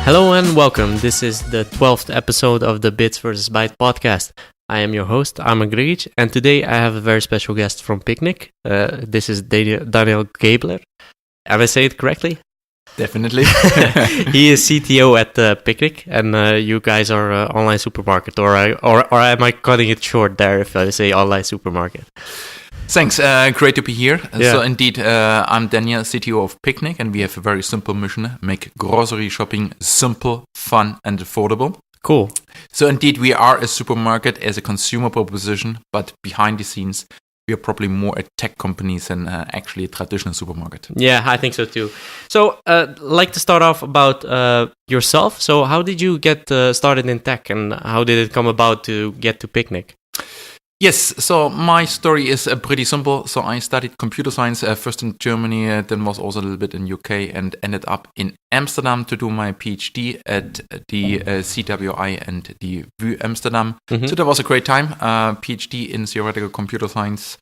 Hello and welcome. This is the 12th episode of the Bytes vs. Bytes podcast. I am your host, Armin Grigic, and today I have a very special guest from Picnic. This is Daniel Gebler. Have I say it correctly? Definitely. He is CTO at Picnic, and you guys are an online supermarket, or am I cutting it short there if I say online supermarket? Thanks. Great to be here. Yeah. So indeed, I'm Daniel, CTO of Picnic, and we have a very simple mission: make grocery shopping simple, fun, and affordable. Cool. So indeed, we are a supermarket as a consumer proposition, but behind the scenes, we are probably more a tech company than actually a traditional supermarket. Yeah, I think so too. So, like to start off about yourself. So, how did you get started in tech, and how did it come about to get to Picnic? Yes, so my story is pretty simple. So I studied computer science first in Germany, then was also a little bit in UK, and ended up in Amsterdam to do my PhD at the CWI and the VU Amsterdam. Mm-hmm. So that was a great time. PhD in theoretical computer science,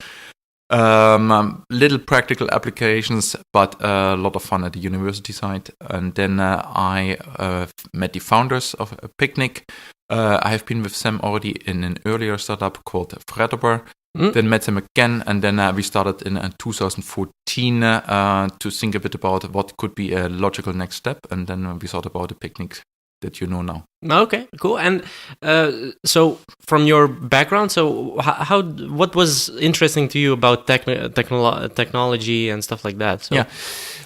little practical applications, but a lot of fun at the university side. And then I met the founders of Picnic. I have been with them already in an earlier startup called Fredderber. Then met them again, and then we started in 2014 to think a bit about what could be a logical next step, and then we thought about the Picnic that you know now. Okay, cool. And so, from your background, so what was interesting to you about technology and stuff like that? So. Yeah.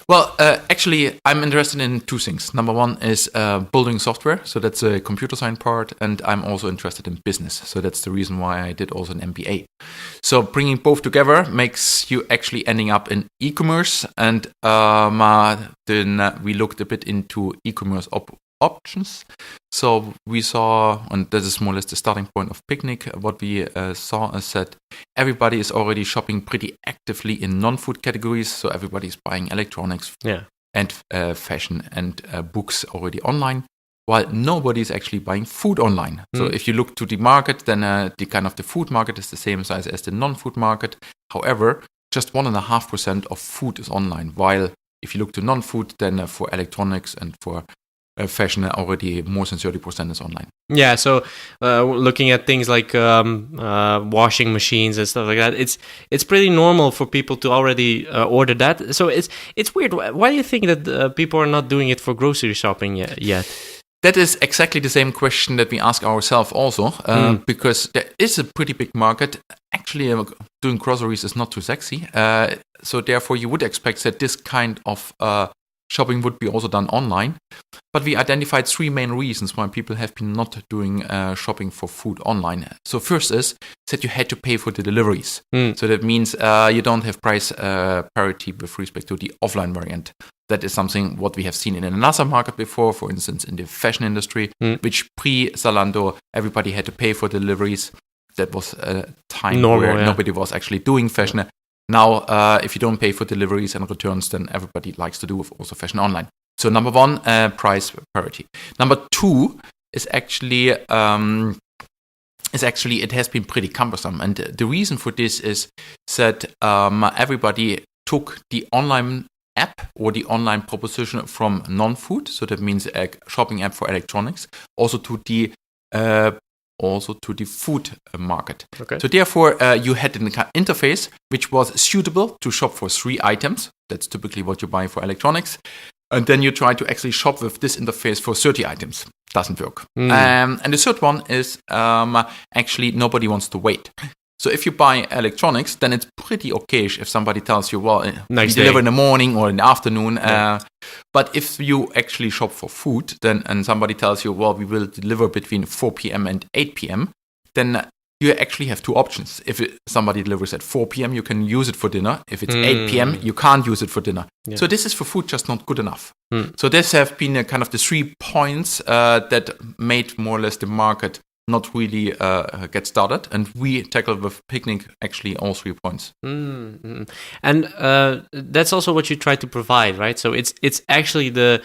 Well, actually, I'm interested in two things. Number one is building software, so that's a computer science part, and I'm also interested in business, so that's the reason why I did also an MBA. So bringing both together makes you actually ending up in e-commerce, and then we looked a bit into e-commerce options. So we saw, and this is more or less the starting point of Picnic, what we saw is that everybody is already shopping pretty actively in non-food categories. So everybody is buying electronics and fashion and books already online, while nobody is actually buying food online. So if you look to the market, then the food market is the same size as the non-food market. However, just 1.5% of food is online, while if you look to non-food, then for electronics and for fashion already more than 30% is online. Yeah, so looking at things like washing machines and stuff like that, it's pretty normal for people to already order that. So it's weird. Why do you think that people are not doing it for grocery shopping yet? That is exactly the same question that we ask ourselves also, because there is a pretty big market. Actually, doing groceries is not too sexy. So therefore, you would expect that this kind of shopping would be also done online. But we identified three main reasons why people have been not doing shopping for food online. So first is that you had to pay for the deliveries. So that means you don't have price parity with respect to the offline variant. That is something what we have seen in another market before, for instance, in the fashion industry, which pre-Zalando, everybody had to pay for deliveries. That was a time where nobody was actually doing fashion. Now, if you don't pay for deliveries and returns, then everybody likes to do also fashion online. So number one, price parity. Number two is actually it has been pretty cumbersome, and the reason for this is that everybody took the online app or the online proposition from non-food. So that means a shopping app for electronics, also to the food market. Okay. So therefore, you had an interface which was suitable to shop for 3 items. That's typically what you buy for electronics. And then you try to actually shop with this interface for 30 items. Doesn't work. And the third one is actually nobody wants to wait. So if you buy electronics, then it's pretty okayish if somebody tells you, well, we deliver in the morning or in the afternoon. But if you actually shop for food, then and somebody tells you, well, we will deliver between 4 p.m. and 8 p.m., then you actually have two options. If somebody delivers at 4 p.m., you can use it for dinner. If it's 8 p.m., you can't use it for dinner. Yeah. So this is for food just not good enough. So this have been kind of the 3 points that made more or less the market not really get started, and we tackled with Picnic actually all 3 points. And that's also what you try to provide, right? So it's actually the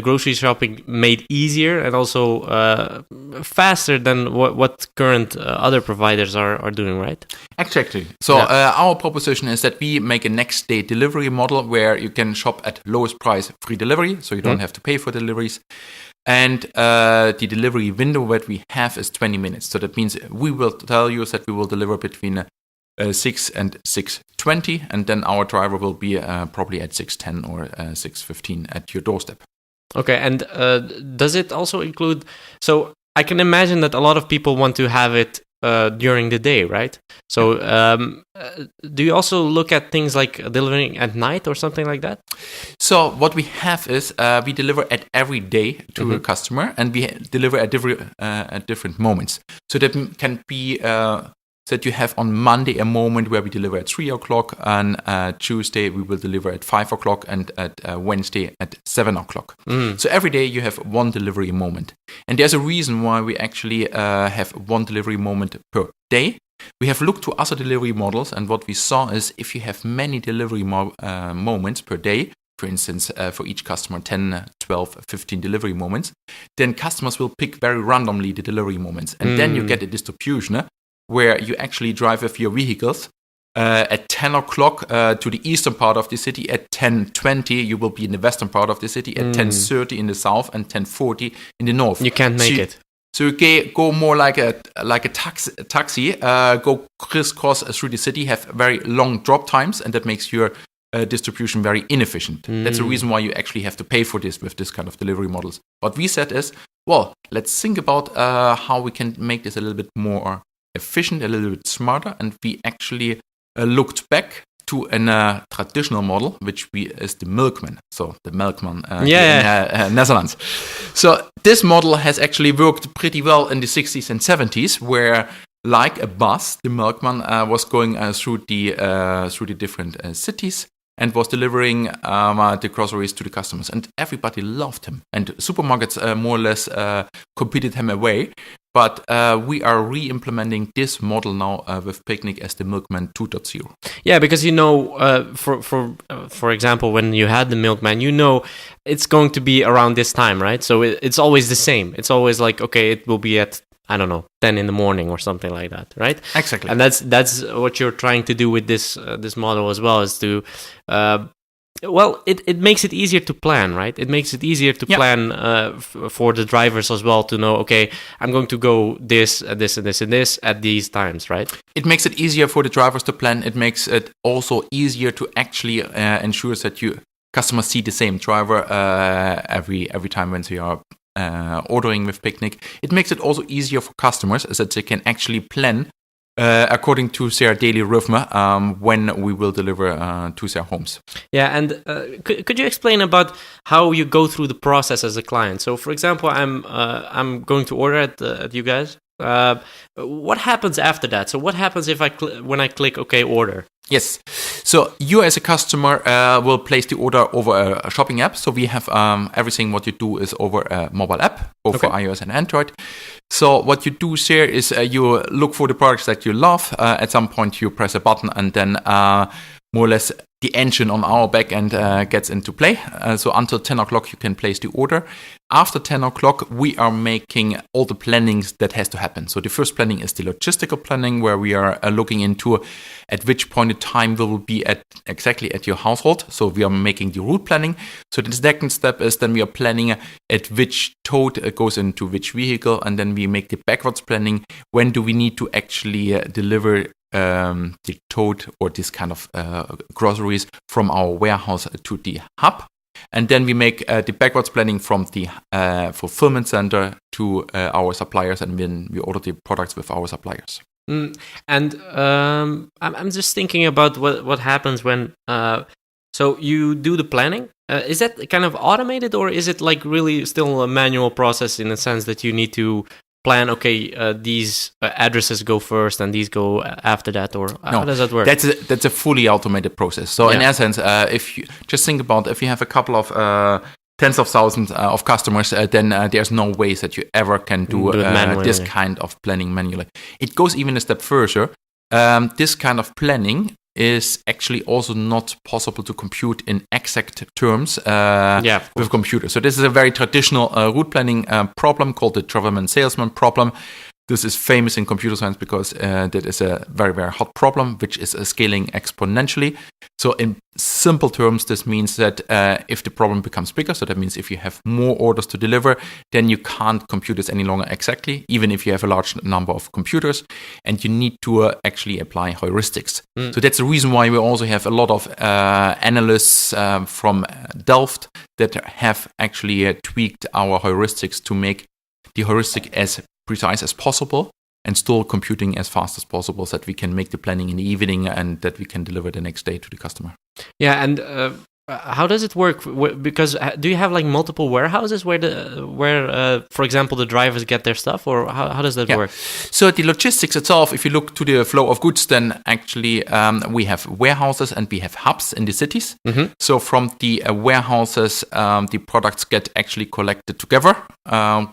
grocery shopping made easier and also faster than what current other providers are doing, right? Exactly. So our proposition is that we make a next day delivery model where you can shop at lowest price, free delivery, so you don't have to pay for deliveries. And the delivery window that we have is 20 minutes. So that means we will tell you that we will deliver between 6 and 6:20, and then our driver will be probably at 6:10 or 6:15 at your doorstep. Okay, and does it also include... So I can imagine that a lot of people want to have it during the day, right? So do you also look at things like delivering at night or something like that? So what we have is we deliver at every day to a customer, and we deliver at different moments. So that can be that you have on Monday a moment where we deliver at 3 o'clock, and Tuesday we will deliver at 5 o'clock, and at Wednesday at 7 o'clock. So every day you have one delivery moment. And there's a reason why we actually have one delivery moment per day. We have looked to other delivery models, and what we saw is if you have many delivery moments per day, for instance, for each customer, 10, 12, 15 delivery moments, then customers will pick very randomly the delivery moments. And then you get a distribution where you actually drive with your vehicles at 10 o'clock to the eastern part of the city. At 10:20, you will be in the western part of the city. At 10:30 in the south, and 10:40 in the north. You can't make it. So you go more like a taxi, go crisscross through the city, have very long drop times, and that makes your distribution very inefficient. That's the reason why you actually have to pay for this with this kind of delivery models. What we said is, well, let's think about how we can make this a little bit more efficient, a little bit smarter, and we actually looked back to a traditional model, which is the milkman. So the milkman in Netherlands. So this model has actually worked pretty well in the 60s and 70s, where like a bus, the milkman was going through the different cities and was delivering the groceries to the customers. And everybody loved him. And supermarkets more or less competed him away. But we are re-implementing this model now with Picnic as the Milkman 2.0. Yeah, because for example, when you had the Milkman, it's going to be around this time, right? So it's always the same. It's always like, okay, it will be at, I don't know, 10 in the morning or something like that, right? Exactly. And that's what you're trying to do with this model as well, is to it makes it easier to plan, right? It makes it easier to plan for the drivers as well, to know, okay, I'm going to go this, this, and this, and this at these times, right? It makes it easier for the drivers to plan. It makes it also easier to actually ensure that customers see the same driver every time when they are ordering with Picnic. It makes it also easier for customers, that they can actually plan according to their daily rhythm when we will deliver to their homes. Yeah, and could you explain about how you go through the process as a client? So, for example, I'm going to order at you guys. What happens after that? So, what happens if when I click OK, order? Yes. So you as a customer will place the order over a shopping app. So we have everything what you do is over a mobile app, both for iOS and Android. So what you do here is you look for the products that you love. At some point you press a button, and then more or less the engine on our back end gets into play. So until 10 o'clock you can place the order. After 10 o'clock we are making all the plannings that has to happen. So the first planning is the logistical planning, where we are looking into at which point in time we will be exactly at your household. So we are making the route planning. So the second step is then we are planning at which tote goes into which vehicle, and then we make the backwards planning. When do we need to actually deliver the tote or this kind of groceries from our warehouse to the hub? And then we make the backwards planning from the fulfillment center to our suppliers, and then we order the products with our suppliers. And I'm just thinking about what happens when so you do the planning. Is that kind of automated, or is it like really still a manual process in the sense that you need to plan, okay, these addresses go first and these go after that, or how does that work? That's a fully automated process. So in essence, if you just think about, if you have a couple of tens of thousands of customers, then there's no way that you ever can do this kind of planning manually. It goes even a step further. This kind of planning is actually also not possible to compute in exact terms with computers. So this is a very traditional route planning problem called the travelman salesman problem, This is famous in computer science because that is a very, very hot problem, which is scaling exponentially. So in simple terms, this means that if the problem becomes bigger, so that means if you have more orders to deliver, then you can't compute this any longer exactly, even if you have a large number of computers, and you need to actually apply heuristics. So that's the reason why we also have a lot of analysts from Delft that have actually tweaked our heuristics to make the heuristic as precise as possible and still computing as fast as possible so that we can make the planning in the evening and that we can deliver the next day to the customer. Yeah, and how does it work? Because do you have like multiple warehouses where for example, the drivers get their stuff, or how does that work? So the logistics itself, if you look to the flow of goods, then actually we have warehouses and we have hubs in the cities. So from the warehouses, the products get actually collected together,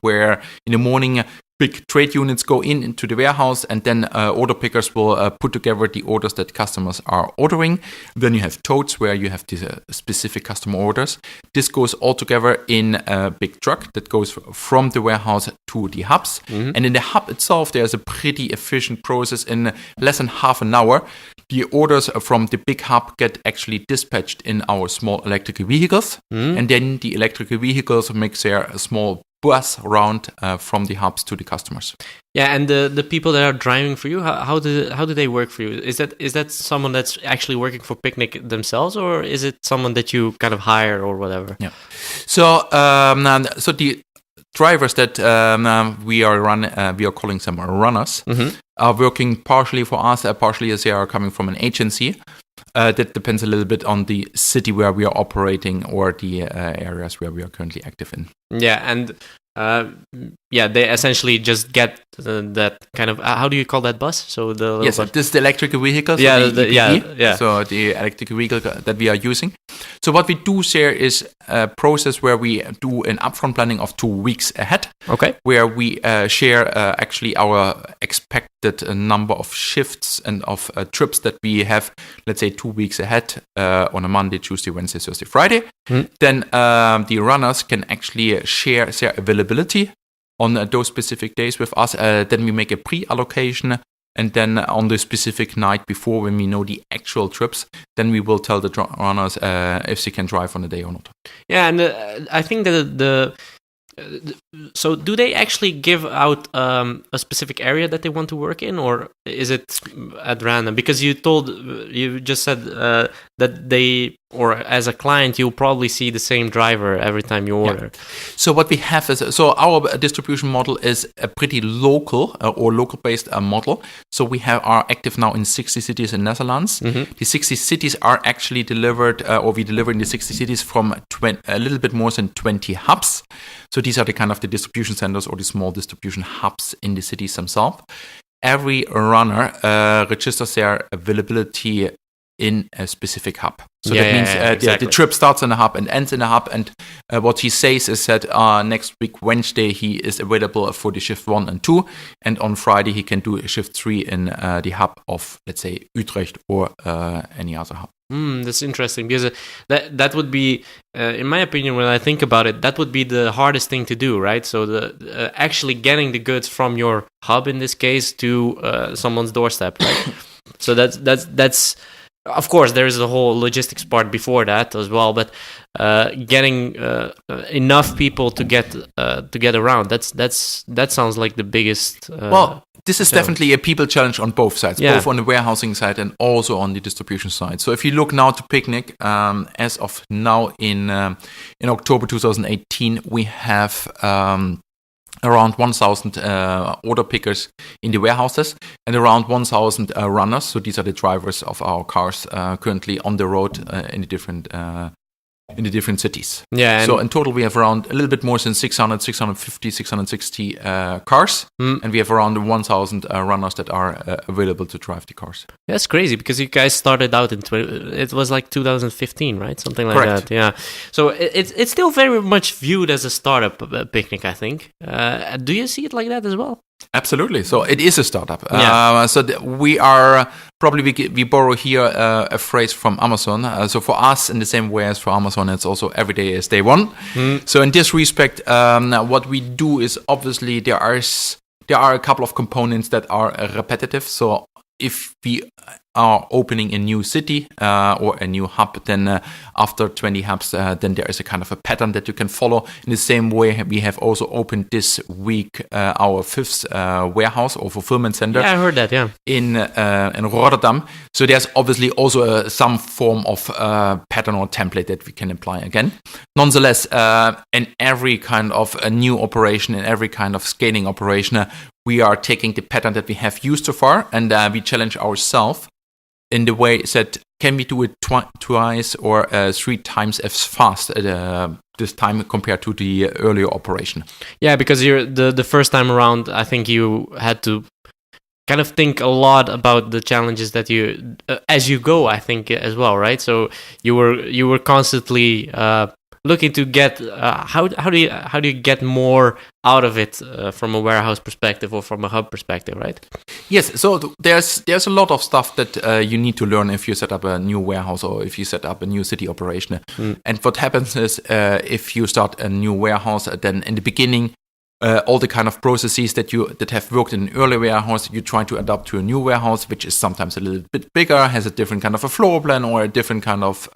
where in the morning big trade units go into the warehouse, and then order pickers will put together the orders that customers are ordering. Then you have totes where you have these specific customer orders. This goes all together in a big truck that goes from the warehouse to the hubs. And in the hub itself, there's a pretty efficient process. In less than half an hour, the orders from the big hub get actually dispatched in our small electrical vehicles. And then the electrical vehicles make their small bus around from the hubs to the customers. Yeah, and the people that are driving for you, how do they work for you? Is that someone that's actually working for Picnic themselves, or is it someone that you kind of hire or whatever? Yeah. So the drivers that we are calling them runners, are working partially for us, partially as they are coming from an agency. That depends a little bit on the city where we are operating or the areas where we are currently active in. Yeah, and they essentially just get that kind of how do you call that bus? So this is the electrical vehicle. So So the electrical vehicle that we are using. So what we do share is a process where we do an upfront planning of 2 weeks ahead. Okay. Where we share actually our expected number of shifts and of trips that we have, let's say 2 weeks ahead on a Monday, Tuesday, Wednesday, Thursday, Friday. Then the runners can actually share their availability on those specific days with us. Then we make a pre-allocation. And then on the specific night before, when we know the actual trips, then we will tell the runners if they can drive on the day or not. Yeah, and I think that so do they actually give out a specific area that they want to work in, or is it at random? Because you just said that they, or as a client, you'll probably see the same driver every time you order. Yeah. So what we have is, so our distribution model is a pretty local or local-based model. So we are active now in 60 cities in Netherlands. The 60 cities are actually delivered, or we deliver in the 60 cities from a little bit more than 20 hubs. So these are the kind of the distribution centers or the small distribution hubs in the cities themselves. Every runner registers their availability in a specific hub. So that means exactly. The trip starts in a hub and ends in a hub. And what he says is that next week, Wednesday, he is available for the shift 1 and 2. And on Friday, he can do shift 3 in the hub of, let's say, Utrecht or any other hub. That's interesting, because that would be, in my opinion, when I think about it, that would be the hardest thing to do, right? So the actually getting the goods from your hub, in this case, to someone's doorstep, right? So that's of course, there is a whole logistics part before that as well, but getting enough people to get around, that sounds like the biggest. This is definitely a people challenge on both sides, both on the warehousing side and also on the distribution side. So if you look now to Picnic, as of now in October 2018, we have around 1,000 order pickers in the warehouses and around 1,000 runners. So these are the drivers of our cars currently on the road in the different cities. Yeah. So in total, we have around a little bit more than 600, 650, 660 cars. And we have around 1,000 runners that are available to drive the cars. That's crazy, because you guys started out it was like 2015, right? Something like Correct. that. Yeah. So it's still very much viewed as a startup Picnic, I think. Do you see it like that as well? Absolutely. So it is a startup. Yeah. We are probably, we borrow here a phrase from Amazon. So for us, in the same way as for Amazon, it's also every day is day one. So in this respect, what we do is obviously there are there are a couple of components that are repetitive. So if we are opening a new city or a new hub, then after 20 hubs, then there is a kind of a pattern that you can follow. In the same way, we have also opened this week our 5th warehouse or fulfillment center. Yeah, I heard that, yeah. In Rotterdam. So there's obviously also some form of pattern or template that we can apply again. Nonetheless, in every kind of a new operation, in every kind of scaling operation, we are taking the pattern that we have used so far, and we challenge ourselves in the way that can we do it twice or 3 times as fast this time compared to the earlier operation. Yeah, because you're the first time around, I think you had to kind of think a lot about the challenges that you as you go, I think, as well, right? So you were constantly looking to get how do you get more out of it from a warehouse perspective or from a hub perspective, right? Yes, so there's a lot of stuff that you need to learn if you set up a new warehouse or if you set up a new city operation. And what happens is if you start a new warehouse, then in the beginning all the kind of processes that have worked in an earlier warehouse, you try to adapt to a new warehouse, which is sometimes a little bit bigger, has a different kind of a floor plan or a different kind of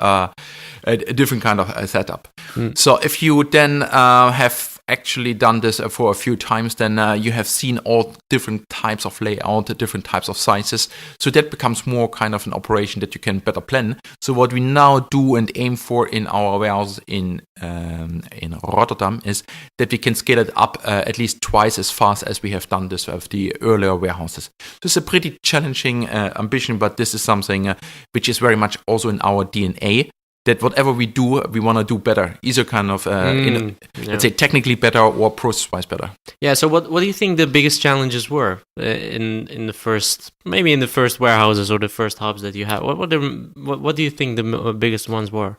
setup. So if you then have actually done this for a few times, then you have seen all different types of layout, different types of sizes. So that becomes more kind of an operation that you can better plan. So what we now do and aim for in our warehouse in Rotterdam is that we can scale it up at least twice as fast as we have done this with the earlier warehouses. So it's a pretty challenging ambition, but this is something which is very much also in our DNA. That whatever we do, we want to do better. Either kind of, let's say, technically better or process-wise better. Yeah. So, what do you think the biggest challenges were in the first warehouses or the first hubs that you had? What do you think the biggest ones were?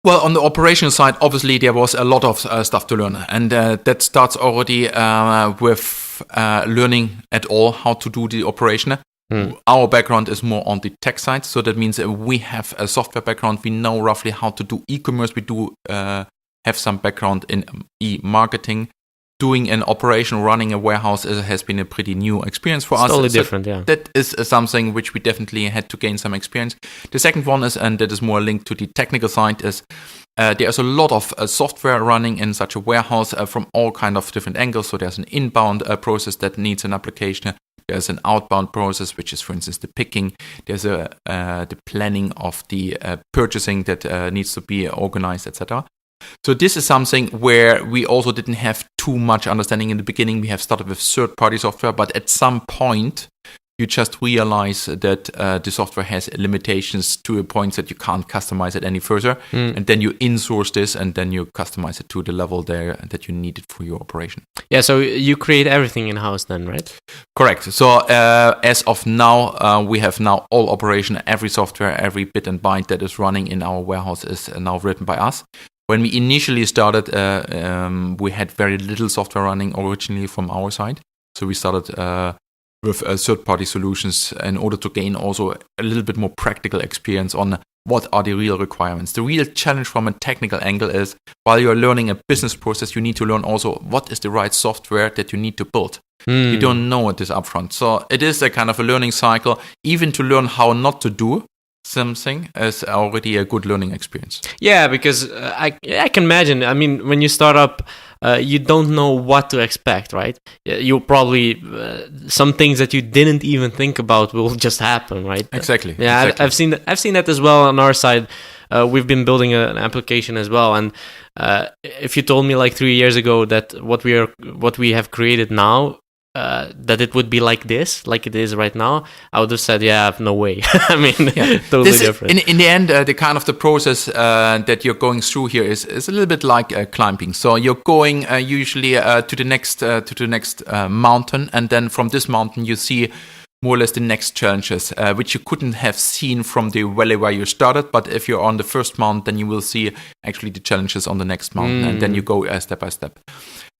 Well, on the operational side, obviously there was a lot of stuff to learn, and that starts already with learning at all how to do the operation. Our background is more on the tech side, so that means we have a software background. We know roughly how to do e-commerce. We do have some background in e-marketing. Doing an operation, running a warehouse has been a pretty new experience for us. Totally different, yeah. That is something which we definitely had to gain some experience. The second one is, and that is more linked to the technical side, is there's a lot of software running in such a warehouse from all kind of different angles. So there's an inbound process that needs an application. There's an outbound process, which is, for instance, the picking. There's the planning of the purchasing that needs to be organized, etc. So this is something where we also didn't have too much understanding in the beginning. We have started with third-party software, but at some point, you just realize that the software has limitations to a point that you can't customize it any further. And then you insource this and then you customize it to the level there that you need it for your operation. Yeah, so you create everything in-house then, right? Correct. So as of now, we have now all operation, every software, every bit and byte that is running in our warehouse is now written by us. When we initially started, we had very little software running originally from our side. So we started with third-party solutions in order to gain also a little bit more practical experience on what are the real requirements. The real challenge from a technical angle is while you're learning a business process, you need to learn also what is the right software that you need to build. You don't know it is upfront. So it is a kind of a learning cycle. Even to learn how not to do something is already a good learning experience. Yeah, because I can imagine. I mean, when you start up, you don't know what to expect, right? You probably some things that you didn't even think about will just happen, right? Exactly. Yeah, exactly. I've seen that as well on our side. We've been building an application as well, and if you told me like 3 years ago that what we have created now, that it would be like this, like it is right now, I would have said, yeah, no way. I mean, totally different. In the end, the kind of the process that you're going through here is a little bit like climbing. So you're going usually to the next mountain, and then from this mountain you see more or less the next challenges, which you couldn't have seen from the valley where you started. But if you're on the first mountain, then you will see actually the challenges on the next mountain, and then you go step by step.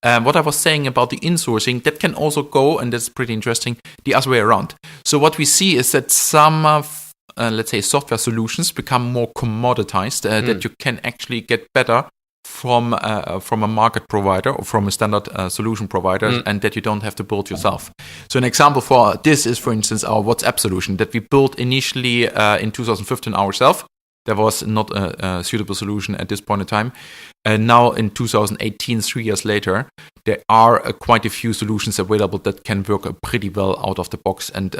What I was saying about the insourcing, that can also go, and that's pretty interesting, the other way around. So what we see is that some of, let's say, software solutions become more commoditized, that you can actually get better from a market provider or from a standard solution provider, and that you don't have to build yourself. So an example for this is, for instance, our WhatsApp solution that we built initially in 2015 ourselves. There was not a suitable solution at this point in time. And now in 2018, 3 years later, there are quite a few solutions available that can work pretty well out of the box. And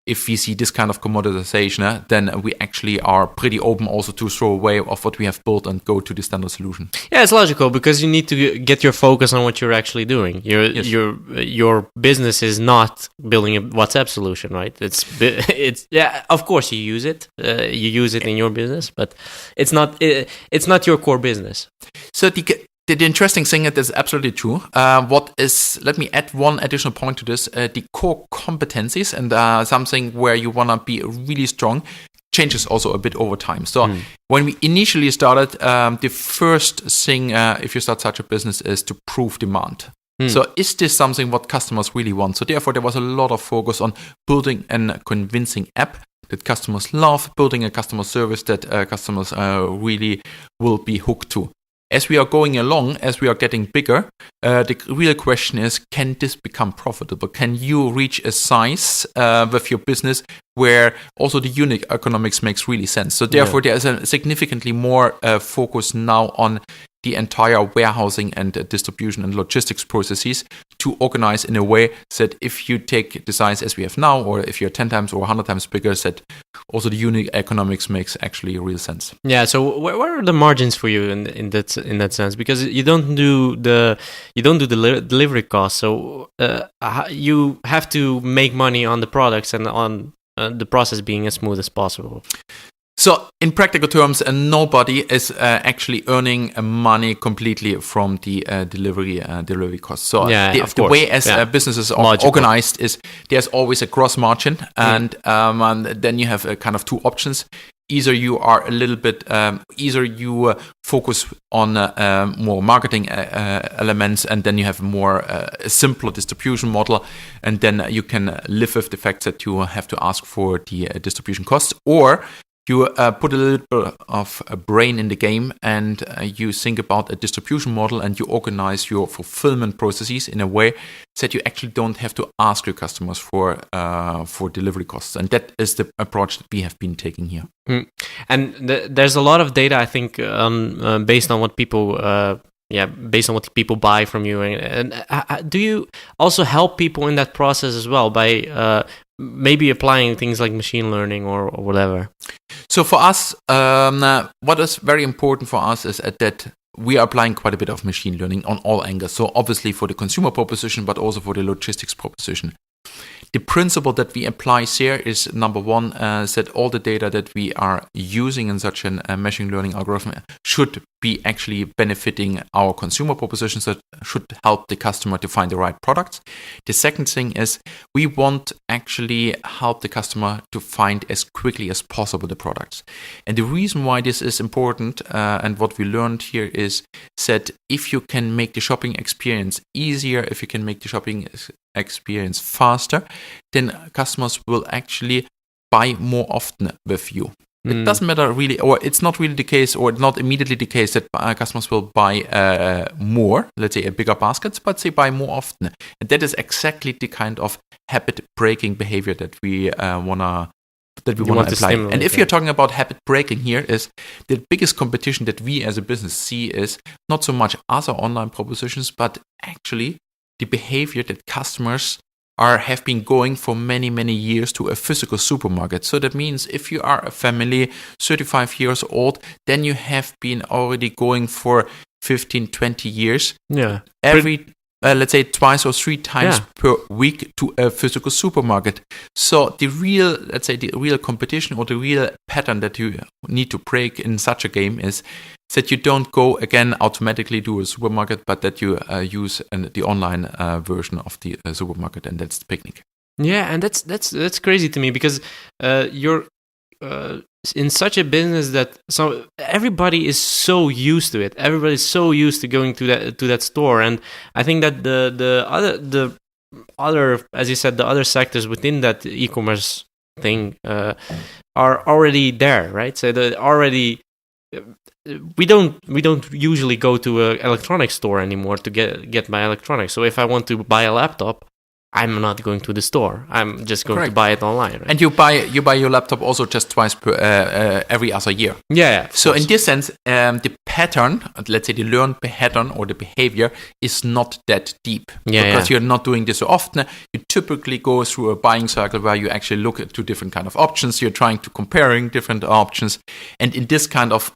if we see this kind of commoditization, then we actually are pretty open also to throw away of what we have built and go to the standard solution. Yeah, it's logical because you need to get your focus on what you're actually doing. Your business is not building a WhatsApp solution, right? It's yeah, of course you use it. You use it in your business, but it's not your core business. So the interesting thing that is absolutely true. Let me add one additional point to this. The core competencies and something where you want to be really strong changes also a bit over time. So when we initially started, the first thing, if you start such a business, is to prove demand. So is this something what customers really want? So therefore, there was a lot of focus on building a convincing app that customers love, building a customer service that customers really will be hooked to. As we are going along, as we are getting bigger, the real question is, can this become profitable? Can you reach a size with your business where also the unit economics makes really sense? So therefore, there is a significantly more focus now on the entire warehousing and distribution and logistics processes to organize in a way that if you take the size as we have now, or if you're 10 times or 100 times bigger, that also the unit economics makes actually real sense. Yeah. So what are the margins for you in that sense? Because you don't do the delivery costs, so you have to make money on the products and on the process being as smooth as possible. So in practical terms, nobody is actually earning money completely from the delivery costs. So the way as businesses are organized is there's always a gross margin, and then you have kind of two options. Either you are a little bit, either you focus on more marketing elements, and then you have more a simpler distribution model, and then you can live with the fact that you have to ask for the distribution costs, or you put a little bit of a brain in the game, and you think about a distribution model, and you organize your fulfillment processes in a way that you actually don't have to ask your customers for delivery costs. And that is the approach that we have been taking here. And there's a lot of data, I think, based on what people buy from you. And do you also help people in that process as well by maybe applying things like machine learning or whatever? So for us, what is very important for us is that we are applying quite a bit of machine learning on all angles. So obviously for the consumer proposition, but also for the logistics proposition. The principle that we apply here is, number one, that all the data that we are using in such a machine learning algorithm should be actually benefiting our consumer propositions, that should help the customer to find the right products. The second thing is we want actually help the customer to find as quickly as possible the products. And the reason why this is important and what we learned here is that if you can make the shopping experience easier, if you can make the shopping experience faster, then customers will actually buy more often with you. It doesn't matter really, or it's not really the case, or not immediately the case that customers will buy more, let's say a bigger basket, but they buy more often. And that is exactly the kind of habit-breaking behavior that we want to apply. And if you're talking about habit breaking here, is the biggest competition that we as a business see is not so much other online propositions, but actually the behavior that customers have been going for many, many years to a physical supermarket. So that means if you are a family, 35 years old, then you have been already going for 15, 20 years. Yeah. Let's say twice or three times per week to a physical supermarket. So the real competition or the real pattern that you need to break in such a game is that you don't go again automatically to a supermarket, but that you use the online version of the supermarket, and that's the picnic. Yeah, and that's crazy to me because you're in such a business that so everybody is so used to it. Everybody's so used to going to that store, and I think that the other, as you said, the other sectors within that e-commerce thing are already there, right? So they're already we don't usually go to an electronics store anymore to get my electronics. So if I want to buy a laptop, I'm not going to the store. I'm just going to buy it online. Right? And you buy your laptop also just twice per every other year. Yeah. So in this sense, the pattern, let's say the learned pattern or the behavior, is not that deep because you're not doing this so often. You typically go through a buying cycle where you actually look at 2 different kind of options. You're trying to comparing different options, and in this kind of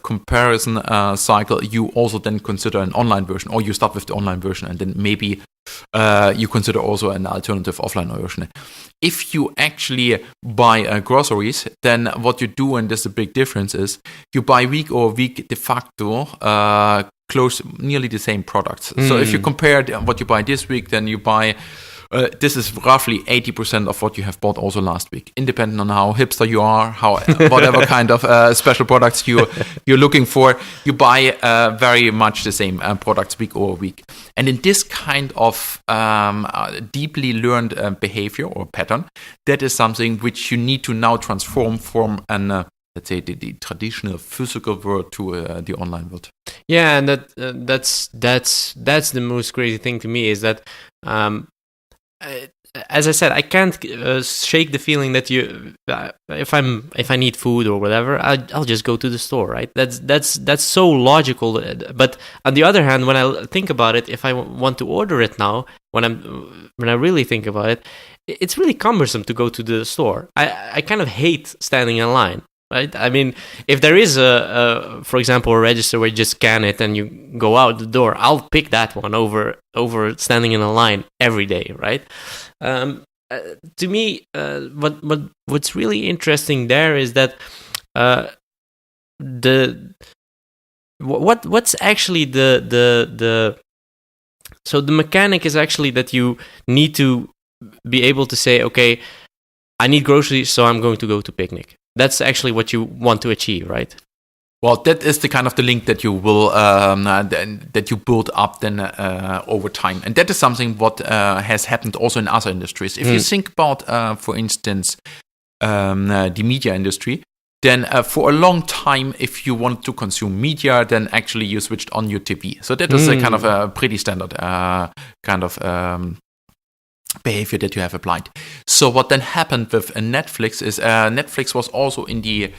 comparison cycle, you also then consider an online version, or you start with the online version, and then maybe you consider also an alternative offline version. If you actually buy groceries, then what you do, and this is a big difference, is you buy week over week de facto close nearly the same products. So if you compare what you buy this week, then you buy this is roughly 80% of what you have bought also last week, independent on how hipster you are, how whatever kind of special products you're looking for. You buy very much the same products week over week. And in this kind of deeply learned behavior or pattern, that is something which you need to now transform from an let's say the traditional physical world to the online world. Yeah, and that's the most crazy thing to me is that. As I said, I can't shake the feeling that if I need food or whatever, I'll just go to the store, right? That's so logical. But on the other hand, when I think about it, if I want to order it now, when I really think about it, it's really cumbersome to go to the store. I kind of hate standing in line. Right? I mean, if there is for example, a register where you just scan it and you go out the door, I'll pick that one over standing in a line every day, right? To me, what's really interesting there is that what's actually so the mechanic is actually that you need to be able to say, okay, I need groceries, so I'm going to go to Picnic. That's actually what you want to achieve, right? Well, that is the kind of the link that you will that you build up then over time, and that is something what has happened also in other industries. If you think about, for instance, the media industry, then for a long time, if you wanted to consume media, then actually you switched on your TV. So that is a kind of a pretty standard kind of behavior that you have applied. So what then happened with Netflix is Netflix was also in the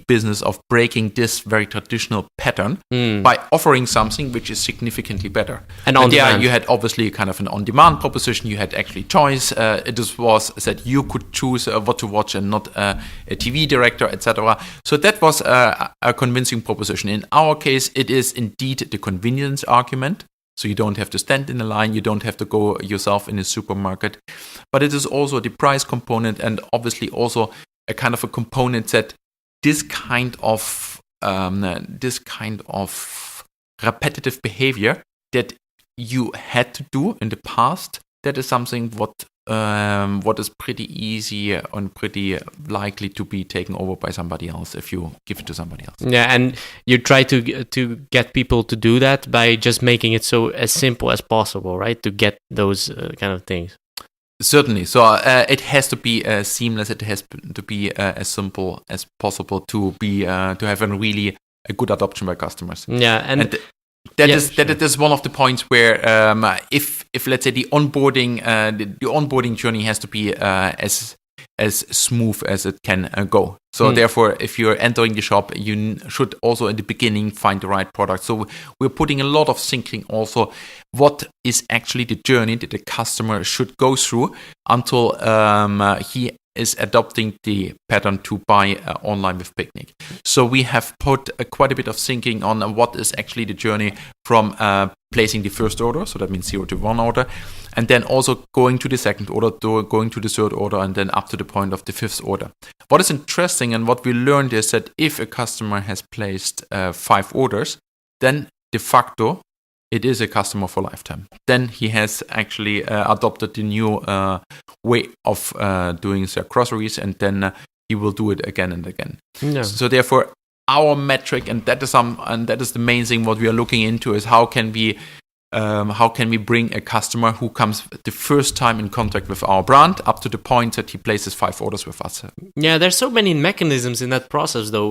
business of breaking this very traditional pattern by offering something which is significantly better. And on demand. You had obviously kind of an on-demand proposition. You had actually choice. It was that you could choose what to watch and not a TV director, etc. So that was a convincing proposition. In our case, it is indeed the convenience argument. So you don't have to stand in a line, you don't have to go yourself in a supermarket. But it is also the price component, and obviously also a kind of a component that this kind of repetitive behavior that you had to do in the past, that is something what is pretty easy and pretty likely to be taken over by somebody else if you give it to somebody else. Yeah, and you try to get people to do that by just making it so as simple as possible, right? To get those kind of things. Certainly. So it has to be seamless. It has to be as simple as possible to have a really good adoption by customers. Yeah, and that is one of the points where if let's say the onboarding journey has to be as smooth as it can go. So therefore, if you're entering the shop, you should also in the beginning find the right product. So we're putting a lot of thinking also what is actually the journey that the customer should go through until he is adopting the pattern to buy online with Picnic. So we have put quite a bit of thinking on what is actually the journey from placing the first order, so that means 0 to 1 order, and then also going to the second order, going to the third order, and then up to the point of the 5th order. What is interesting and what we learned is that if a customer has placed 5 orders, then de facto it is a customer for lifetime. Then he has actually adopted the new way of doing their groceries, and then he will do it again and again. Yeah. So therefore, our metric, and that is the main thing what we are looking into, is how can we how can we bring a customer who comes the first time in contact with our brand up to the point that he places 5 orders with us. Yeah, there's so many mechanisms in that process, though,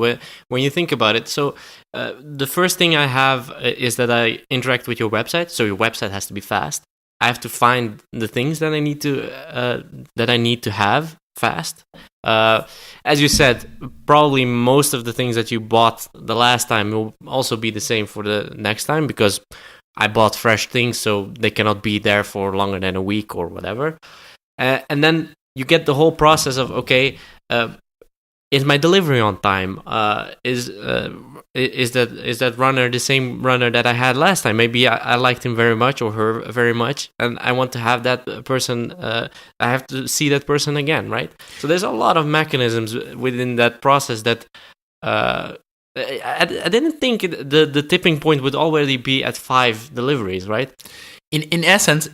when you think about it. So the first thing I have is that I interact with your website. So your website has to be fast. I have to find the things that I need to have fast. As you said, probably most of the things that you bought the last time will also be the same for the next time, because I bought fresh things, so they cannot be there for longer than a week or whatever. And then you get the whole process of, okay, is my delivery on time? Is that runner the same runner that I had last time? Maybe I liked him very much or her very much, and I want to have that person. I have to see that person again, right? So there's a lot of mechanisms within that process that I didn't think the tipping point would already be at 5 deliveries, right? In essence,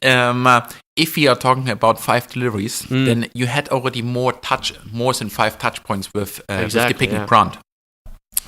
if we are talking about 5 deliveries, then you had already more than 5 touch points with the picnic brand.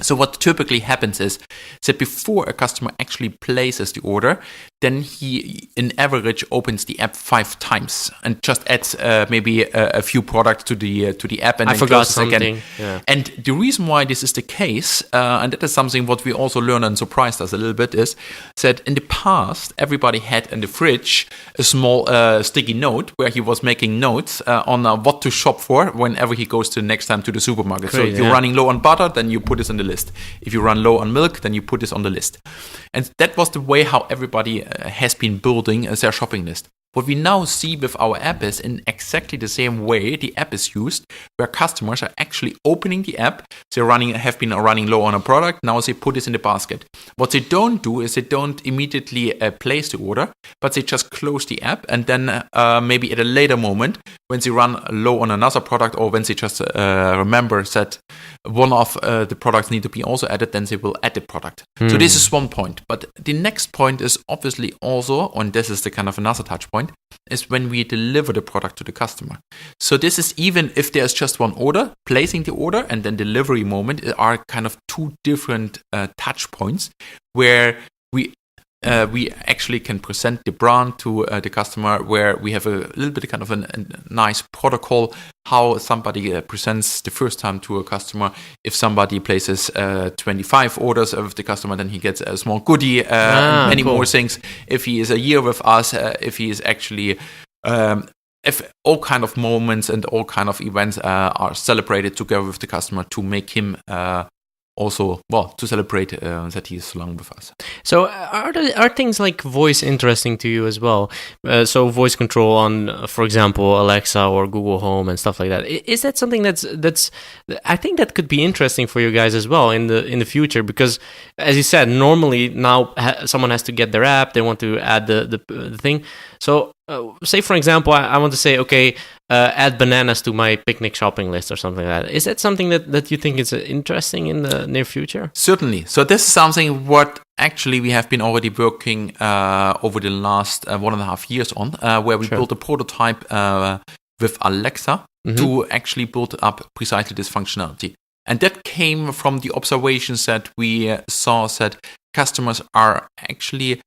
So what typically happens is that before a customer actually places the order, then he, in average, opens the app 5 times and just adds maybe a few products to the app and I then forgot closes something. again. Yeah. And the reason why this is the case, and that is something what we also learned and surprised us a little bit, is that in the past everybody had in the fridge a small sticky note where he was making notes on what to shop for whenever he goes to the next time to the supermarket. Great, so you're running low on butter, then you put this on the list. If you run low on milk, then you put this on the list. And that was the way how everybody has been building their shopping list. What we now see with our app is in exactly the same way the app is used, where customers are actually opening the app. They have been running low on a product. Now they put this in the basket. What they don't do is they don't immediately place the order, but they just close the app, and then maybe at a later moment, when they run low on another product, or when they just remember that one of the products need to be also added, then they will add the product. So this is one point. But the next point is obviously also, and this is the kind of another touch point, is when we deliver the product to the customer. So this is even if there's just one order, placing the order and then delivery moment are kind of 2 different touch points where we actually can present the brand to the customer, where we have a little bit kind of a nice protocol how somebody presents the first time to a customer. If somebody places 25 orders with the customer, then he gets a small goodie, many more things. If he is a year with us, if he is actually if all kind of moments and all kind of events are celebrated together with the customer to make him also, to celebrate that he is so long with us. So are things like voice interesting to you as well? So voice control on, for example, Alexa or Google Home and stuff like that. Is that something that's I think that could be interesting for you guys as well in the future? Because as you said, normally now someone has to get their app, they want to add the thing. So say, for example, I want to say, okay, add bananas to my picnic shopping list or something like that. Is that something that you think is interesting in the near future? Certainly. So this is something what actually we have been already working over the last 1.5 years on, where we built a prototype with Alexa to actually build up precisely this functionality. And that came from the observations that we saw that customers are actually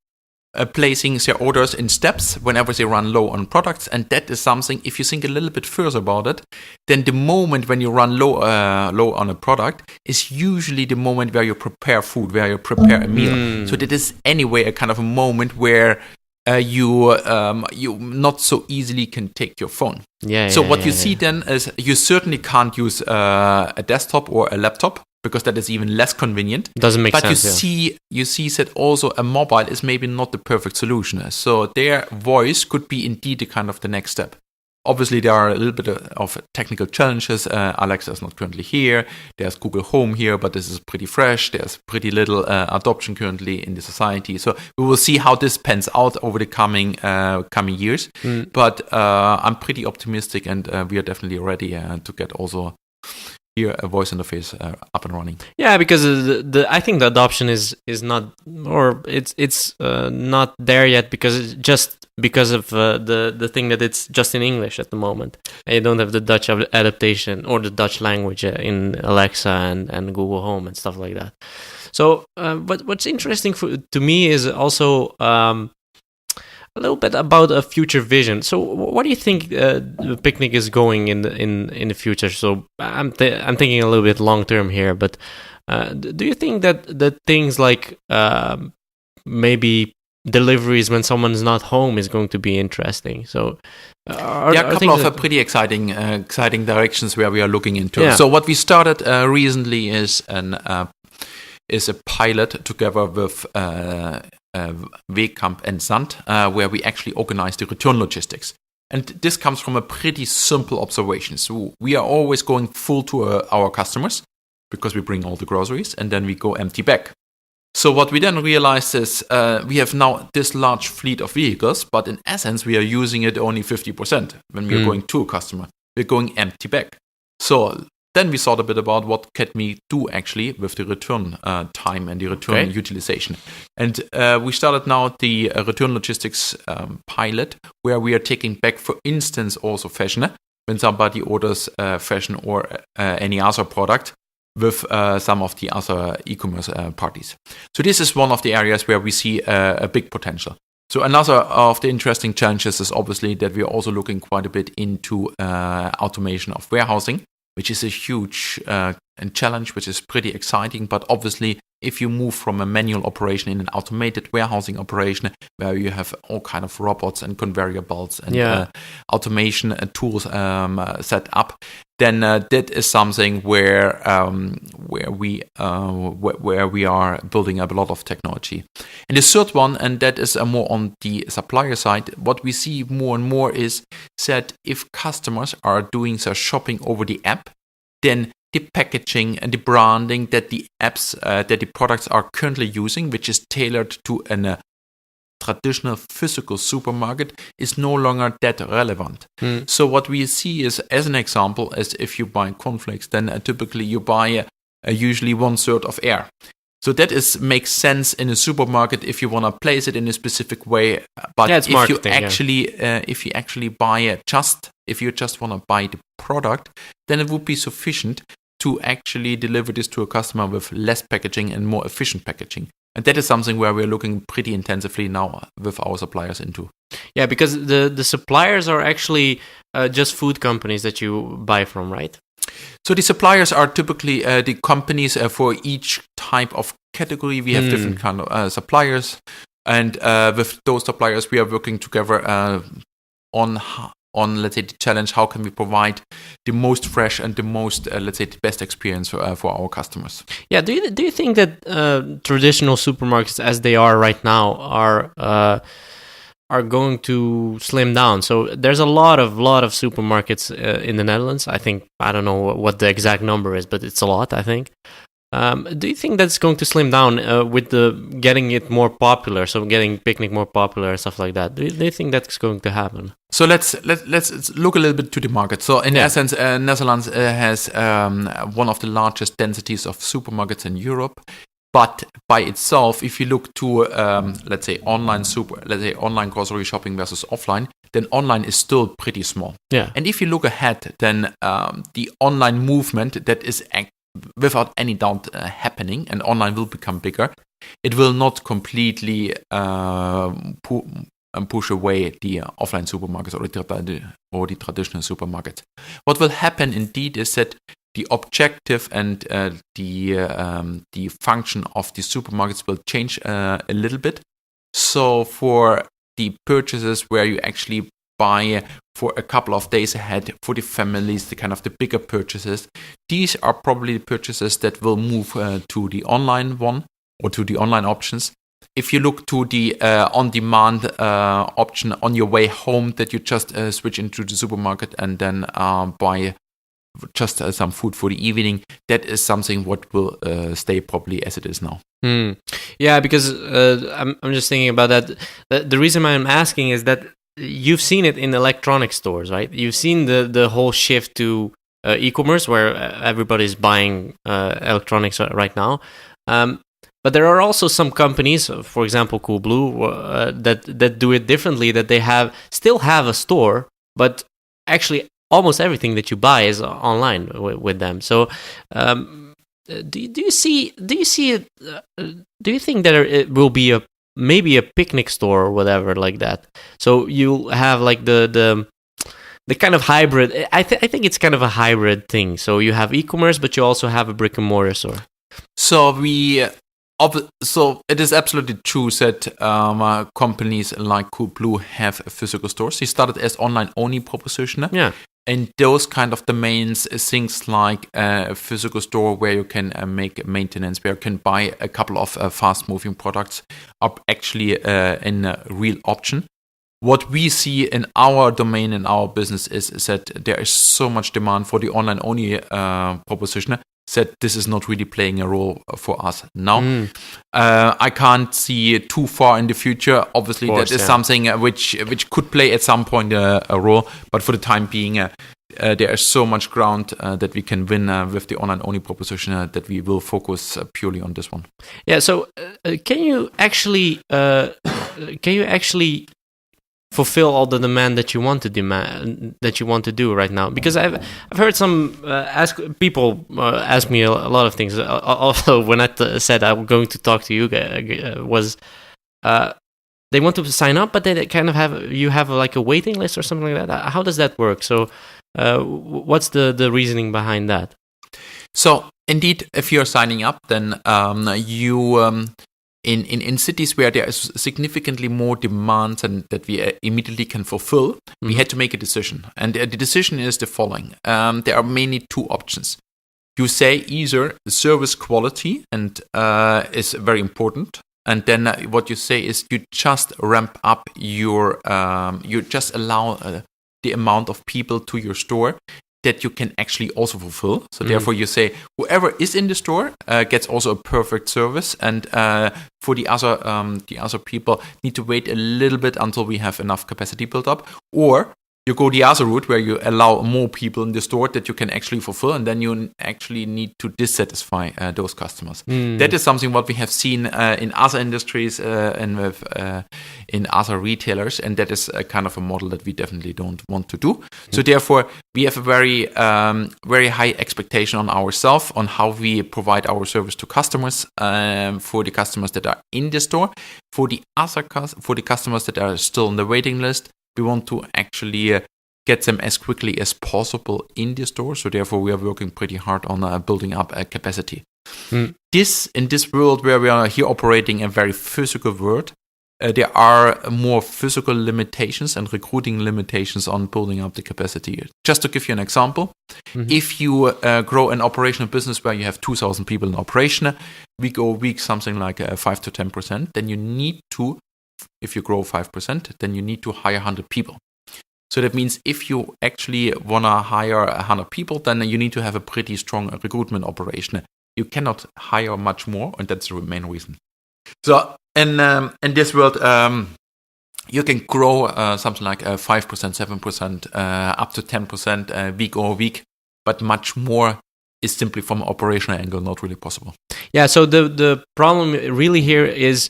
placing their orders in steps whenever they run low on products. And that is something, if you think a little bit further about it, then the moment when you run low on a product is usually the moment where you prepare food, where you prepare a meal. So that is anyway a kind of a moment where you not so easily can take your phone. What you see then is you certainly can't use a desktop or a laptop, because that is even less convenient. Doesn't make sense. But you see that also a mobile is maybe not the perfect solution. So their voice could be indeed the kind of the next step. Obviously, there are a little bit of technical challenges. Alexa is not currently here. There's Google Home here, but this is pretty fresh. There's pretty little adoption currently in the society. So we will see how this pans out over the coming years. But I'm pretty optimistic, and we are definitely ready to get also here a voice interface up and running. Yeah, because I think the adoption is not, or it's not there yet, because of the thing that it's just in English at the moment. And you don't have the Dutch adaptation or the Dutch language in Alexa and Google Home and stuff like that. So, but what's interesting to me is also a little bit about a future vision. So, what do you think Picnic is going in the future? So, I'm thinking a little bit long term here, but do you think that things like maybe deliveries when someone's not home is going to be interesting? So, a couple of pretty exciting directions where we are looking into. Yeah. So, what we started recently is a pilot together with Wegkamp and Sand, where we actually organize the return logistics. And this comes from a pretty simple observation. So we are always going full to our customers because we bring all the groceries and then we go empty back. So what we then realized is we have now this large fleet of vehicles, but in essence, we are using it only 50% when we are going to a customer. We're going empty back. So then we thought a bit about what can we do actually with the return time and the return utilization. And we started now the return logistics pilot where we are taking back, for instance, also fashion. When somebody orders fashion or any other product with some of the other e-commerce parties. So this is one of the areas where we see a big potential. So another of the interesting challenges is obviously that we are also looking quite a bit into automation of warehousing, which is a huge challenge, which is pretty exciting. But obviously, if you move from a manual operation in an automated warehousing operation, where you have all kind of robots and conveyor belts and automation tools set up, then that is something where we are building up a lot of technology. And the third one, and that is more on the supplier side, what we see more and more is that if customers are doing their shopping over the app, then the packaging and the branding that the apps, that the products are currently using, which is tailored to a traditional physical supermarket, is no longer that relevant. So what we see is, as an example, is if you buy cornflakes, then typically you buy usually 1/3 of air. So that makes sense in a supermarket if you want to place it in a specific way. But if you actually buy it if you just want to buy the product, then it would be sufficient to actually deliver this to a customer with less packaging and more efficient packaging. And that is something where we're looking pretty intensively now with our suppliers into. Yeah, because the suppliers are actually just food companies that you buy from, right? So the suppliers are typically the companies for each type of category. We have different kind of suppliers, and with those suppliers, we are working together on let's say the challenge: how can we provide the most fresh and the most let's say the best experience for our customers? Yeah. Do you think that traditional supermarkets, as they are right now, are going to slim down? So there's a lot of supermarkets in the Netherlands. I think, I don't know what the exact number is, but it's a lot, I think. Do you think that's going to slim down with the getting it more popular? So getting Picnic more popular and stuff like that. Do you think that's going to happen? So let's look a little bit to the market. So in essence, Netherlands has one of the largest densities of supermarkets in Europe. But by itself, if you look to let's say online grocery shopping versus offline, then online is still pretty small. Yeah. And if you look ahead, then the online movement that is without any doubt happening, and online will become bigger. It will not completely push away the offline supermarkets or the traditional supermarkets. What will happen indeed is that the objective and the function of the supermarkets will change a little bit. So for the purchases where you actually buy for a couple of days ahead, for the families, the kind of the bigger purchases, these are probably the purchases that will move to the online one or to the online options. If you look to the on-demand option on your way home, that you just switch into the supermarket and then buy just some food for the evening, that is something what will stay probably as it is now. Yeah, because I'm just thinking about that. The reason I'm asking is that you've seen it in electronic stores, right? You've seen the whole shift to e-commerce where everybody's buying electronics right now. But there are also some companies, for example, Coolblue, that do it differently. That they still have a store, but actually almost everything that you buy is online with them. So, do you see it? Do you think that it will be maybe a picnic store or whatever like that. So you have like the kind of hybrid. I think it's kind of a hybrid thing. So you have e-commerce, but you also have a brick and mortar store. So so it is absolutely true that companies like Coolblue have physical stores. They started as online-only proposition. Yeah. And those kind of domains, things like a physical store where you can make maintenance, where you can buy a couple of fast-moving products, are actually a real option. What we see in our domain, in our business, is that there is so much demand for the online-only proposition that this is not really playing a role for us now. I can't see too far in the future. Obviously, that is something which could play at some point a role, but for the time being, there is so much ground that we can win with the online-only proposition that we will focus purely on this one. Yeah. So, can you actually fulfill all the demand that you want to do right now? Because I've heard some people ask me a lot of things. Also, when I said I'm going to talk to you, was they want to sign up, but they kind of have like a waiting list or something like that. How does that work? So, what's the reasoning behind that? So, indeed, if you're signing up, then you. In cities where there is significantly more demand and that we immediately can fulfill, we had to make a decision. And the decision is the following. There are mainly two options. You say either the service quality and is very important. And then what you say is you just ramp up you just allow the amount of people to your store that you can actually also fulfill. So therefore you say whoever is in the store gets also a perfect service, and for the other people need to wait a little bit until we have enough capacity built up, or you go the other route where you allow more people in the store that you can actually fulfill, and then you actually need to dissatisfy those customers. That is something what we have seen in other industries and with in other retailers, and that is a kind of a model that we definitely don't want to do. So therefore, we have a very very high expectation on ourselves on how we provide our service to customers. For the customers that are in the store, for the customers that are still on the waiting list, we want to actually get them as quickly as possible in the store. So therefore, we are working pretty hard on building up a capacity. In this world where we are here operating a very physical world, there are more physical limitations and recruiting limitations on building up the capacity. Just to give you an example, if you grow an operational business where you have 2,000 people in operation, week something like 5 to 10%, then you need to, if you grow 5%, then you need to hire 100 people. So that means if you actually want to hire 100 people, then you need to have a pretty strong recruitment operation. You cannot hire much more, and that's the main reason. So in this world, you can grow something like 5%, 7%, up to 10% week over week, but much more is simply from an operational angle not really possible. Yeah, so the problem really here is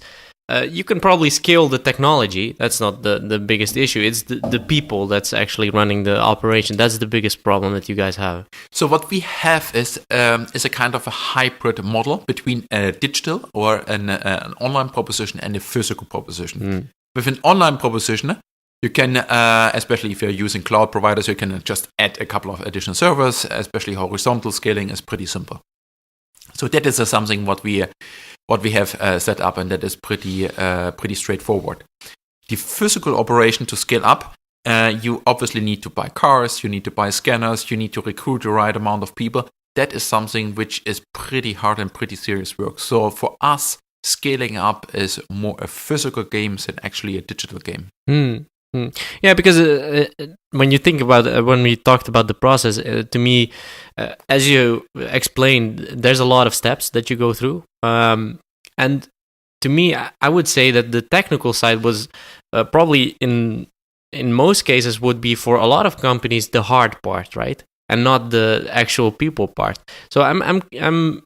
you can probably scale the technology. That's not the biggest issue. It's the people that's actually running the operation. That's the biggest problem that you guys have. So what we have is a kind of a hybrid model between a digital or an online proposition and a physical proposition. With an online proposition, you can, especially if you're using cloud providers, you can just add a couple of additional servers. Especially horizontal scaling is pretty simple. So that is something what we have set up, and that is pretty straightforward. The physical operation to scale up, you obviously need to buy cars, you need to buy scanners, you need to recruit the right amount of people. That is something which is pretty hard and pretty serious work. So for us, scaling up is more a physical game than actually a digital game. Yeah, because when you think about when we talked about the process, to me, as you explained, there's a lot of steps that you go through. And to me, I would say that the technical side was probably in most cases would be for a lot of companies the hard part, right? And not the actual people part. So I'm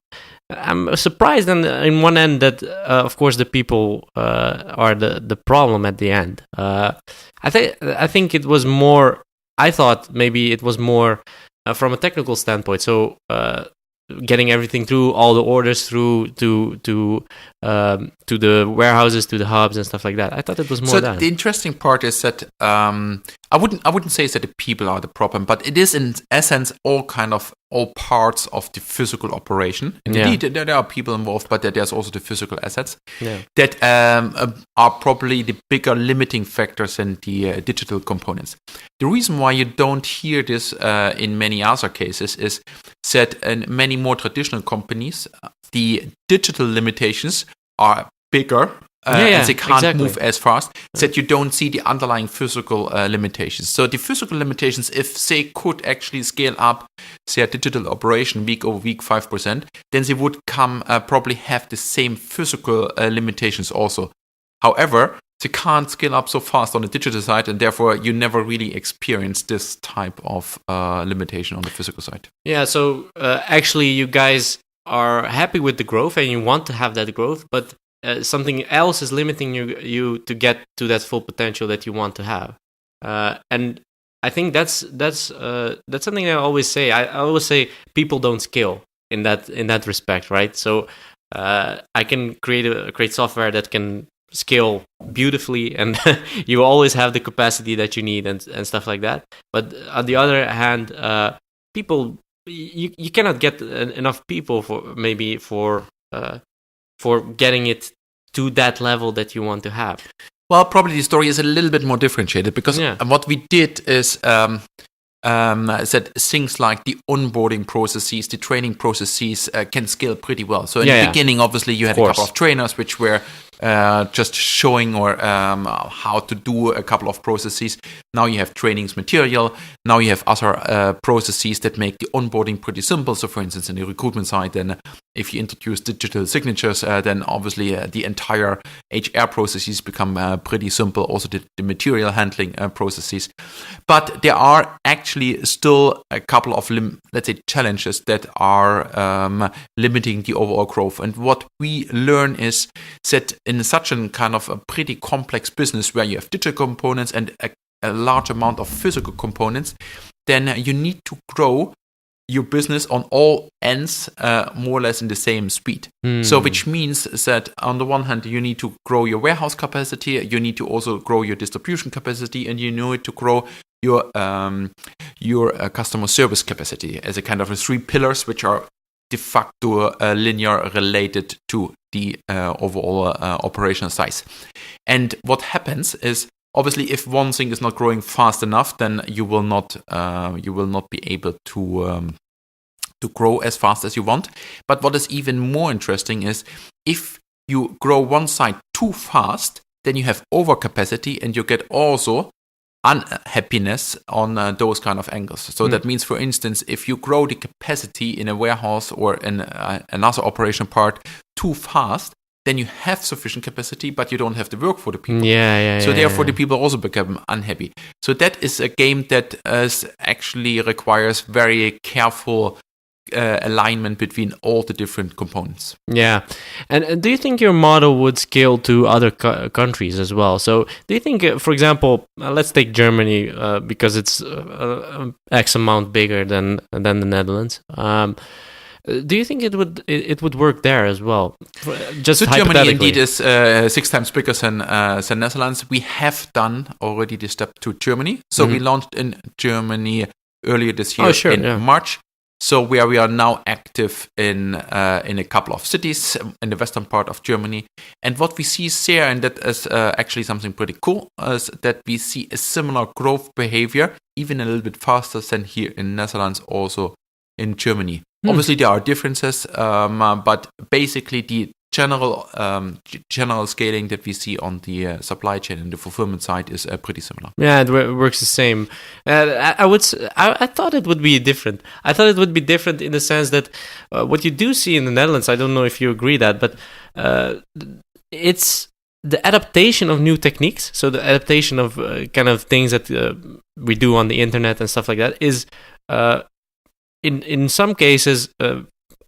surprised in one end that of course the people are the problem at the end. I think it was more. I thought maybe it was more from a technical standpoint. So getting everything through, all the orders through to the warehouses, to the hubs and stuff like that. I thought it was more so that. The interesting part is that I wouldn't say that the people are the problem, but it is in essence all parts of the physical operation. Indeed, there are people involved, but there's also the physical assets that are probably the bigger limiting factors than the digital components. The reason why you don't hear this in many other cases is that in many more traditional companies, the digital limitations are bigger. And they can't move as fast, that you don't see the underlying physical limitations. So the physical limitations, if they could actually scale up their digital operation week over week 5%, then they would probably have the same physical limitations also. However, they can't scale up so fast on the digital side, and therefore you never really experience this type of limitation on the physical side. Yeah, so actually you guys are happy with the growth and you want to have that growth, but something else is limiting you to get to that full potential that you want to have, and I think that's something I always say. I always say people don't scale in that respect, right? So I can create software that can scale beautifully, and you always have the capacity that you need and stuff like that. But on the other hand, people you cannot get enough people for getting it to that level that you want to have. Well, probably the story is a little bit more differentiated, because what we did is that things like the onboarding processes, the training processes can scale pretty well. So in the beginning, obviously, you had a couple of trainers which were just showing how to do a couple of processes. Now you have trainings material. Now you have other processes that make the onboarding pretty simple. So for instance, in the recruitment side, then if you introduce digital signatures, then obviously the entire HR processes become pretty simple. Also the material handling processes. But there are actually still a couple of, let's say, challenges that are limiting the overall growth. And what we learn is that in such a kind of a pretty complex business where you have digital components and a large amount of physical components, then you need to grow your business on all ends more or less in the same speed. So which means that on the one hand, you need to grow your warehouse capacity, you need to also grow your distribution capacity, and you need to grow your customer service capacity as a kind of 3 pillars which are de facto linear related to the overall operational size. And what happens is, obviously, if one thing is not growing fast enough, then you will not be able to grow as fast as you want. But what is even more interesting is if you grow one side too fast, then you have overcapacity and you get also unhappiness on those kind of angles. So that means, for instance, if you grow the capacity in a warehouse or in another operation part too fast, then you have sufficient capacity, but you don't have the work for the people. So therefore, the people also become unhappy. So that is a game that actually requires very careful alignment between all the different components. Yeah. And do you think your model would scale to other countries as well? So do you think, for example, let's take Germany because it's X amount bigger than the Netherlands. Do you think it would work there as well? Just so Germany indeed is 6 times bigger than Netherlands. We have done already the step to Germany. So we launched in Germany earlier this year in March. So where we are now active in a couple of cities in the western part of Germany. And what we see there, and that is actually something pretty cool, is that we see a similar growth behavior, even a little bit faster than here in Netherlands, also in Germany. Obviously, there are differences, but basically the general scaling that we see on the supply chain and the fulfillment side is pretty similar. Yeah, it works the same. I thought it would be different. I thought it would be different in the sense that what you do see in the Netherlands, I don't know if you agree that, but it's the adaptation of new techniques. So the adaptation of kind of things that we do on the internet and stuff like that is in some cases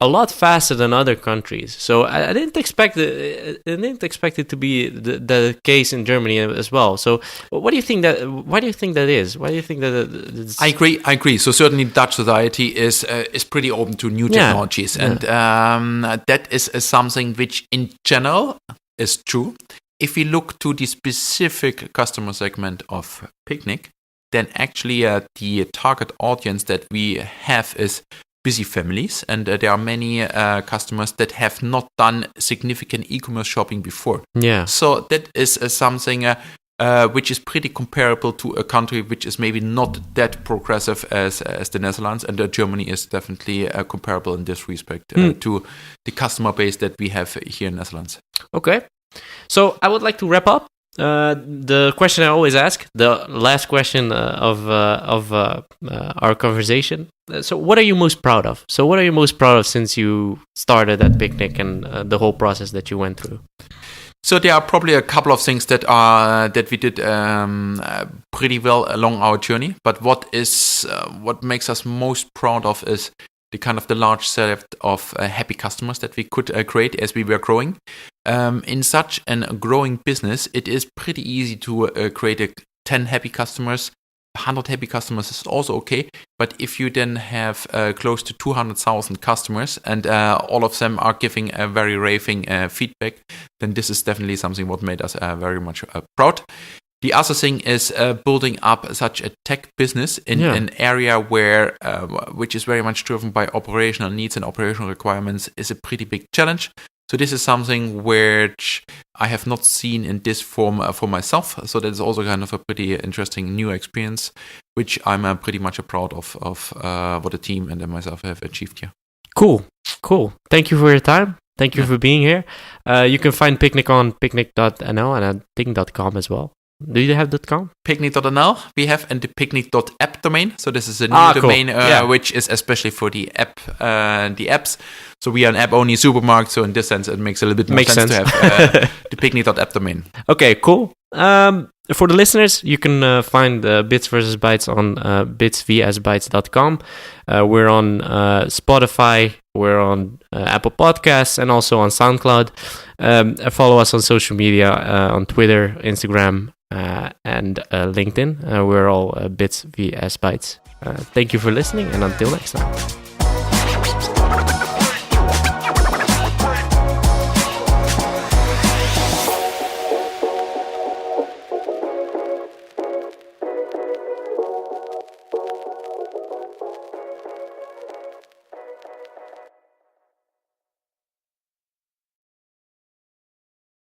a lot faster than other countries. So I didn't expect it to be the case in Germany as well. So what do you think that? Why do you think that is? Why do you think that? I agree. So certainly Dutch society is pretty open to new technologies, and that is something which in general is true. If we look to the specific customer segment of Picnic, then actually the target audience that we have is busy families, and there are many customers that have not done significant e-commerce shopping before. Yeah. So that is something which is pretty comparable to a country which is maybe not that progressive as the Netherlands, and Germany is definitely comparable in this respect to the customer base that we have here in Netherlands. Okay. So I would like to wrap up. The question I always ask, the last question of our conversation. So what are you most proud of? So what are you most proud of since you started at Picnic and the whole process that you went through? So there are probably a couple of things that we did pretty well along our journey. But what makes us most proud of is the large set of happy customers that we could create as we were growing. In such a growing business, it is pretty easy to create 10 happy customers. 100 happy customers is also okay. But if you then have close to 200,000 customers and all of them are giving a very raving feedback, then this is definitely something what made us very much proud. The other thing is building up such a tech business in an area where, which is very much driven by operational needs and operational requirements, is a pretty big challenge. So this is something which I have not seen in this form for myself. So that is also kind of a pretty interesting new experience, which I'm pretty much proud of what the team and myself have achieved here. Cool. Thank you for your time. Thank you for being here. You can find Picnic on picnic.nl and at ting.com as well. Do you have .com? Picnic.nl we have, and the picnic.app domain. So this is a new domain which is especially for the apps. So we are an app-only supermarket. So in this sense, it makes a little bit more sense to have the picnic.app domain. Okay, cool. For the listeners, you can find Bits vs. Bytes on bitsvsbytes.com. We're on Spotify, we're on Apple Podcasts, and also on SoundCloud. Follow us on social media, on Twitter, Instagram, and LinkedIn. We're all Bits vs. Bytes. Thank you for listening, and until next time.